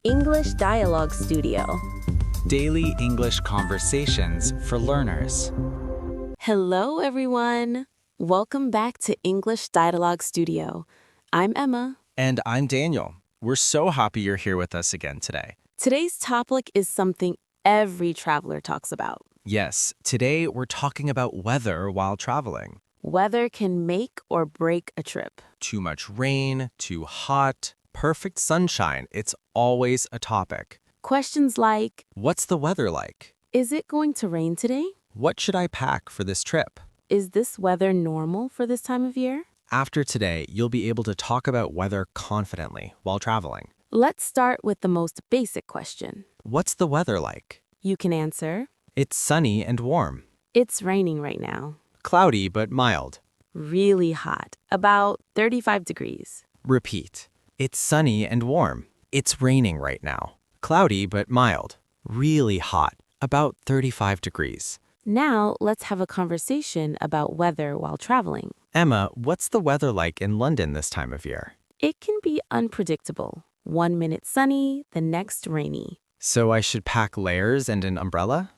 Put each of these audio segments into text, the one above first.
English Dialogue Studio. Daily English conversations for learners. Hello, everyone. Welcome back to English Dialogue Studio. I'm Emma. And I'm Daniel. We're so happy you're here with us again today. Today's topic is something every traveler talks about. Yes, today we're talking about weather while traveling. Weather can make or break a trip. Too much rain, too hot, perfect sunshine. It's always a topic. Questions like, What's the weather like? is it going to rain today? What should I pack for this trip? Is this weather normal for this time of year? After today, you'll be able to talk about weather confidently while traveling. Let's start with the most basic question. What's the weather like? You can answer, It's sunny and warm. it's raining right now. Cloudy but mild. Really hot, about 35 degrees. Repeat. It's sunny and warm. It's raining right now. Cloudy but mild. Really hot, about 35 degrees. Now, let's have a conversation about weather while traveling. Emma, what's the weather like in London this time of year? It can be unpredictable. 1 minute sunny, the next rainy. So I should pack layers and an umbrella?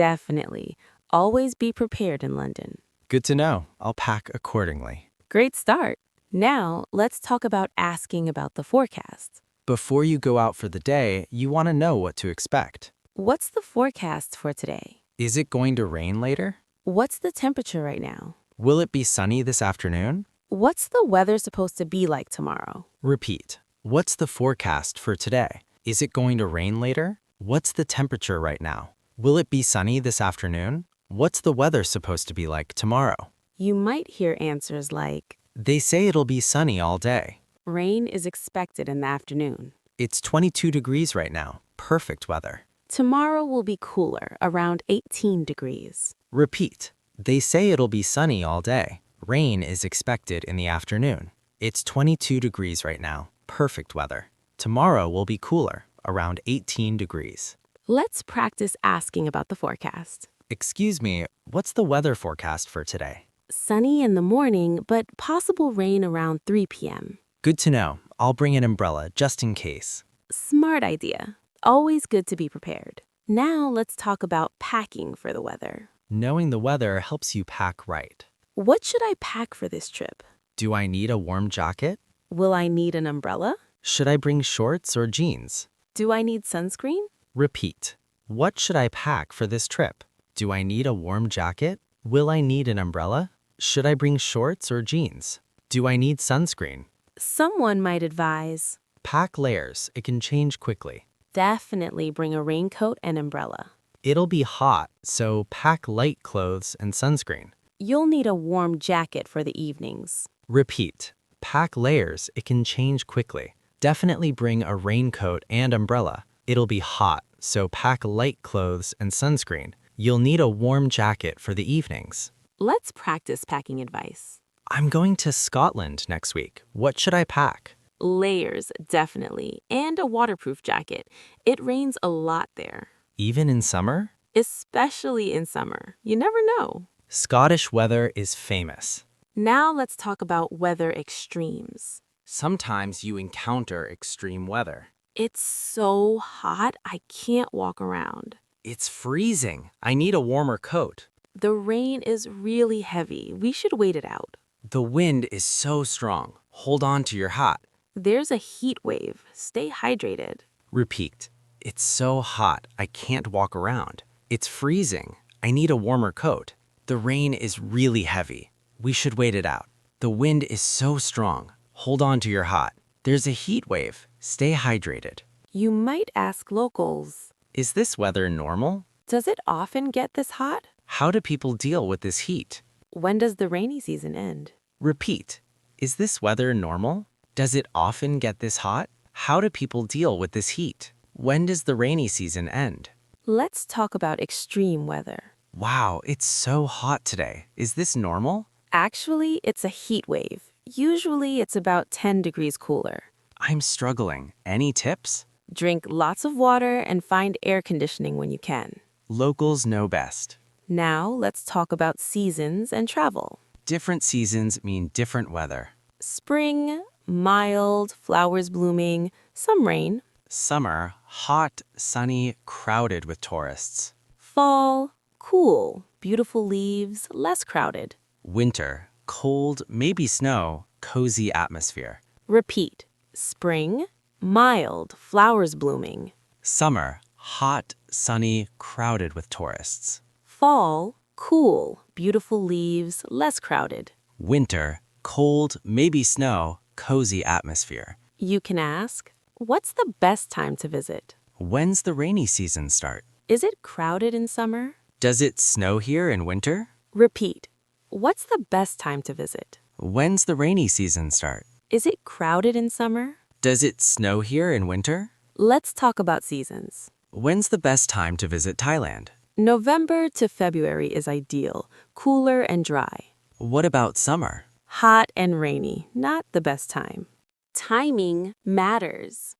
Definitely. Always be prepared in London. Good to know. I'll pack accordingly. Great start. Now, let's talk about asking about the forecast. Before you go out for the day, you want to know what to expect. What's the forecast for today? Is it going to rain later? What's the temperature right now? Will it be sunny this afternoon? What's the weather supposed to be like tomorrow? Repeat. What's the forecast for today? Is it going to rain later? What's the temperature right now? Will it be sunny this afternoon? What's the weather supposed to be like tomorrow? You might hear answers like, They say it'll be sunny all day. rain is expected in the afternoon. It's 22 degrees right now. Perfect weather. Tomorrow will be cooler, around 18 degrees. Repeat. They say it'll be sunny all day. Rain is expected in the afternoon. It's 22 degrees right now. Perfect weather. Tomorrow will be cooler, around 18 degrees. Let's practice asking about the forecast. Excuse me, what's the weather forecast for today? Sunny in the morning, but possible rain around 3 p.m. Good to know. I'll bring an umbrella just in case. Smart idea. Always good to be prepared. Now let's talk about packing for the weather. Knowing the weather helps you pack right. What should I pack for this trip? Do I need a warm jacket? Will I need an umbrella? Should I bring shorts or jeans? Do I need sunscreen? Repeat. What should I pack for this trip? Do I need a warm jacket? Will I need an umbrella? Should I bring shorts or jeans? Do I need sunscreen? Someone might advise, Pack layers. It can change quickly. definitely bring a raincoat and umbrella. It'll be hot, so pack light clothes and sunscreen. You'll need a warm jacket for the evenings. Repeat. Pack layers. It can change quickly. Definitely bring a raincoat and umbrella. It'll be hot, so pack light clothes and sunscreen. You'll need a warm jacket for the evenings. Let's practice packing advice. I'm going to Scotland next week. What should I pack? Layers, definitely, and a waterproof jacket. It rains a lot there, Even in summer? especially in summer. You never know. Scottish weather is famous. Now let's talk about weather extremes. Sometimes you encounter extreme weather. It's so hot, I can't walk around. It's freezing. I need a warmer coat. The rain is really heavy. We should wait it out. The wind is so strong. Hold on to your hat. There's a heat wave. Stay hydrated. Repeat. It's so hot. I can't walk around. It's freezing. I need a warmer coat. The rain is really heavy. We should wait it out. The wind is so strong. Hold on to your hat. There's a heat wave. Stay hydrated. You might ask locals, Is this weather normal? does it often get this hot? How do people deal with this heat? When does the rainy season end? Repeat. Is this weather normal? Does it often get this hot? How do people deal with this heat? When does the rainy season end? Let's talk about extreme weather. Wow, it's so hot today. Is this normal? Actually, it's a heat wave. Usually, it's about 10 degrees cooler. I'm struggling. Any tips? Drink lots of water and find air conditioning when you can. Locals know best. Now, let's talk about seasons and travel. Different seasons mean different weather. Spring, mild, flowers blooming, some rain. Summer, hot, sunny, crowded with tourists. Fall, cool, beautiful leaves, less crowded. Winter, cold, maybe snow, cozy atmosphere. Repeat. Spring, mild, flowers blooming. Summer, hot, sunny, crowded with tourists. Fall, cool, beautiful leaves, less crowded. Winter, cold, maybe snow, cozy atmosphere. You can ask, what's the best time to visit? When's the rainy season start? Is it crowded in summer? Does it snow here in winter? Repeat. What's the best time to visit? When's the rainy season start? Is it crowded in summer? Does it snow here in winter? Let's talk about seasons. When's the best time to visit Thailand? November to February is ideal, cooler and dry. What about summer? Hot and rainy, not the best time. Timing matters.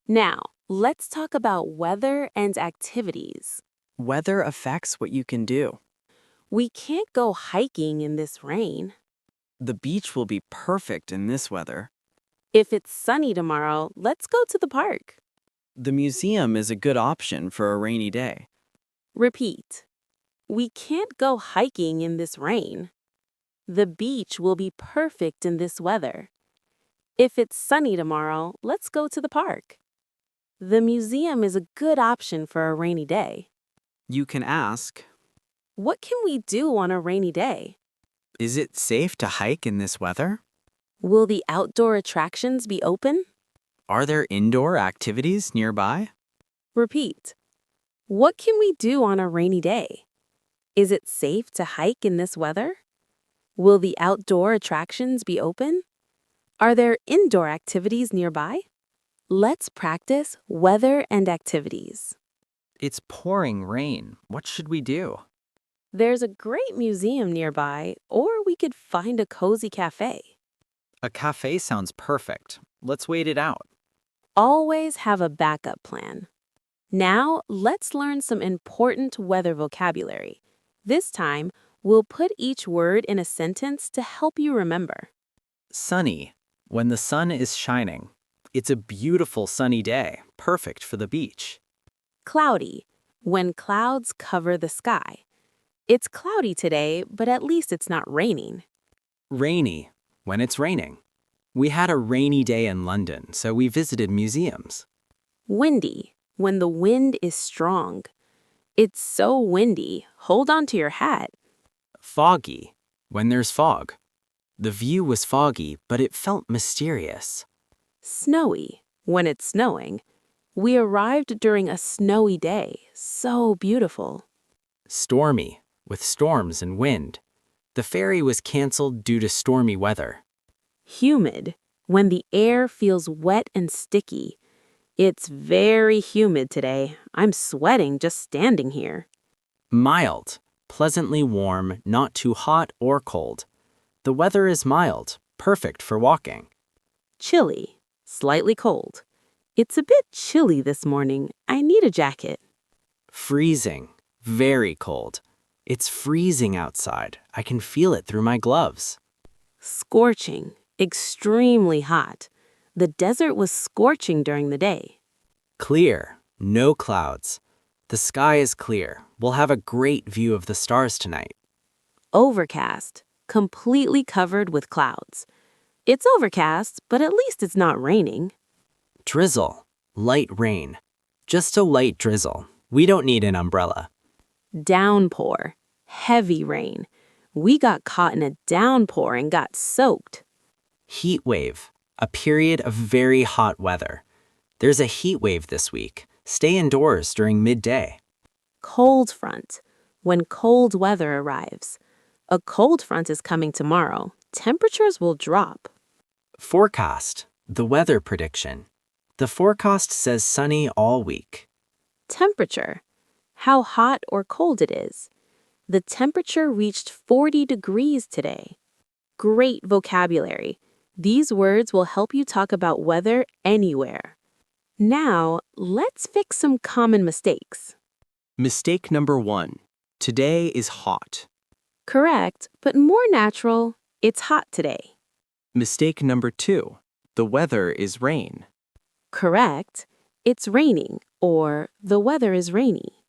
Now, let's talk about weather and activities. Weather affects what you can do. We can't go hiking in this rain. The beach will be perfect in this weather. If it's sunny tomorrow, let's go to the park. The museum is a good option for a rainy day. Repeat. We can't go hiking in this rain. The beach will be perfect in this weather. If it's sunny tomorrow, let's go to the park. The museum is a good option for a rainy day. You can ask, What can we do on a rainy day? is it safe to hike in this weather? Will the outdoor attractions be open? Are there indoor activities nearby? Repeat. What can we do on a rainy day? Is it safe to hike in this weather? Will the outdoor attractions be open? Are there indoor activities nearby? Let's practice weather and activities. It's pouring rain. What should we do? There's a great museum nearby, or we could find a cozy cafe. A cafe sounds perfect. Let's wait it out. Always have a backup plan. Now, let's learn some important weather vocabulary. This time, we'll put each word in a sentence to help you remember. Sunny, when the sun is shining. It's a beautiful sunny day, perfect for the beach. Cloudy, when clouds cover the sky. It's cloudy today, but at least it's not raining. Rainy, when it's raining. We had a rainy day in London, so we visited museums. Windy, when the wind is strong. It's so windy, hold on to your hat. Foggy, when there's fog. The view was foggy, but it felt mysterious. Snowy, when it's snowing. We arrived during a snowy day, so beautiful. Stormy, with storms and wind. The ferry was canceled due to stormy weather. Humid, when the air feels wet and sticky. It's very humid today. I'm sweating just standing here. Mild, pleasantly warm, not too hot or cold. The weather is mild, perfect for walking. Chilly, slightly cold. It's a bit chilly this morning. I need a jacket. Freezing, very cold. It's freezing outside. I can feel it through my gloves. Scorching, extremely hot. The desert was scorching during the day. Clear, no clouds. The sky is clear. We'll have a great view of the stars tonight. Overcast, completely covered with clouds. It's overcast, but at least it's not raining. Drizzle, light rain. Just a light drizzle. We don't need an umbrella. Downpour, heavy rain. We got caught in a downpour and got soaked. Heat wave, a period of very hot weather. There's a heat wave this week. Stay indoors during midday. Cold front, when cold weather arrives. A cold front is coming tomorrow. Temperatures will drop. Forecast, the weather prediction. The forecast says sunny all week. Temperature, how hot or cold it is. The temperature reached 40 degrees today. Great vocabulary. These words will help you talk about weather anywhere. Now, let's fix some common mistakes. Mistake number 1. Today is hot. Correct, but more natural. It's hot today. Mistake number 2. The weather is rain. Correct. It's raining or the weather is rainy.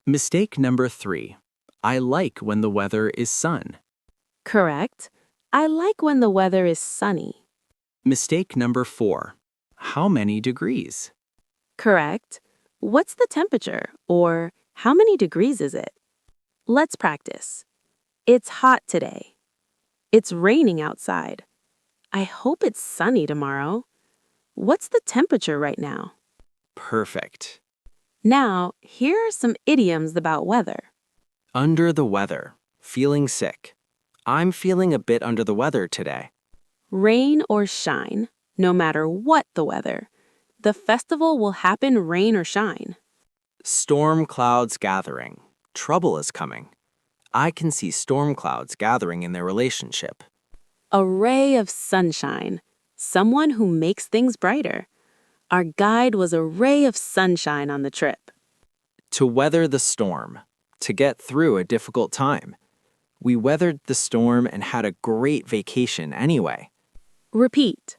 Mistake number 3. I like when the weather is sun. Correct. I like when the weather is sunny. Mistake number 4. How many degrees? Correct. What's the temperature or how many degrees is it? Let's practice. It's hot today. It's raining outside. I hope it's sunny tomorrow. What's the temperature right now? Perfect. Now, here are some idioms about weather. Under the weather. Feeling sick. I'm feeling a bit under the weather today. Rain or shine, no matter what the weather. The festival will happen rain or shine. Storm clouds gathering. Trouble is coming. I can see storm clouds gathering in their relationship. A ray of sunshine, someone who makes things brighter. Our guide was a ray of sunshine on the trip. To weather the storm. To get through a difficult time. We weathered the storm and had a great vacation anyway. Repeat.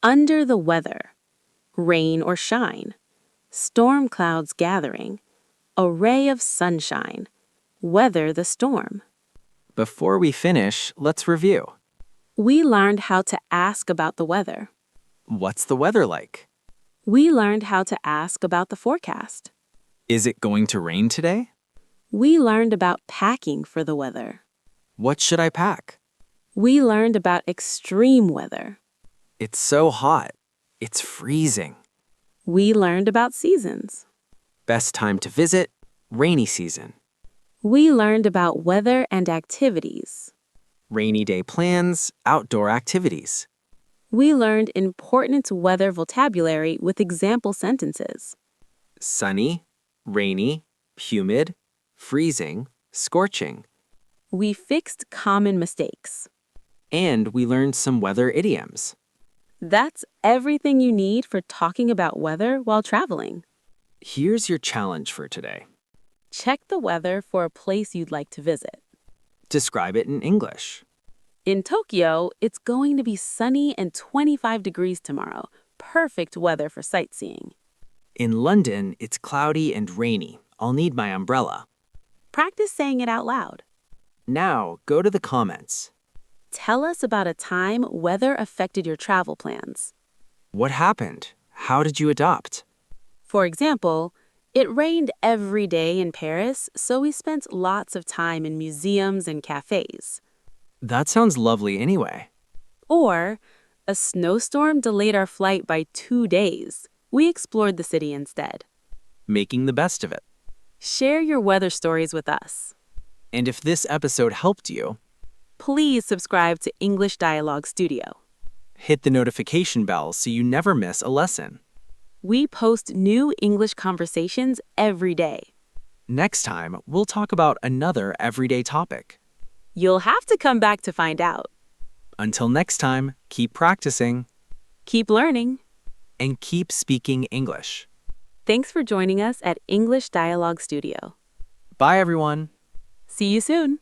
Under the weather. Rain or shine. Storm clouds gathering. A ray of sunshine. Weather the storm. Before we finish, let's review. We learned how to ask about the weather. What's the weather like? We learned how to ask about the forecast. Is it going to rain today? We learned about packing for the weather. What should I pack? We learned about extreme weather. It's so hot. It's freezing. We learned about seasons. Best time to visit, rainy season. We learned about weather and activities. Rainy day plans, outdoor activities. We learned important weather vocabulary with example sentences. Sunny, rainy, humid, freezing, scorching. We fixed common mistakes. And we learned some weather idioms. That's everything you need for talking about weather while traveling. Here's your challenge for today. Check the weather for a place you'd like to visit. Describe it in English. In Tokyo, it's going to be sunny and 25 degrees tomorrow. Perfect weather for sightseeing. In London, it's cloudy and rainy. I'll need my umbrella. Practice saying it out loud. Now, go to the comments. Tell us about a time weather affected your travel plans. What happened? How did you adopt? For example, it rained every day in Paris, so we spent lots of time in museums and cafes. That sounds lovely anyway. Or, a snowstorm delayed our flight by 2 days. We explored the city instead. Making the best of it. Share your weather stories with us. And if this episode helped you, Please subscribe to English Dialogue Studio. hit the notification bell so you never miss a lesson. We post new English conversations every day. Next time, we'll talk about another everyday topic. You'll have to come back to find out. Until next time, keep practicing Keep learning. and keep speaking English. Thanks for joining us at English Dialogue Studio. Bye, everyone. See you soon.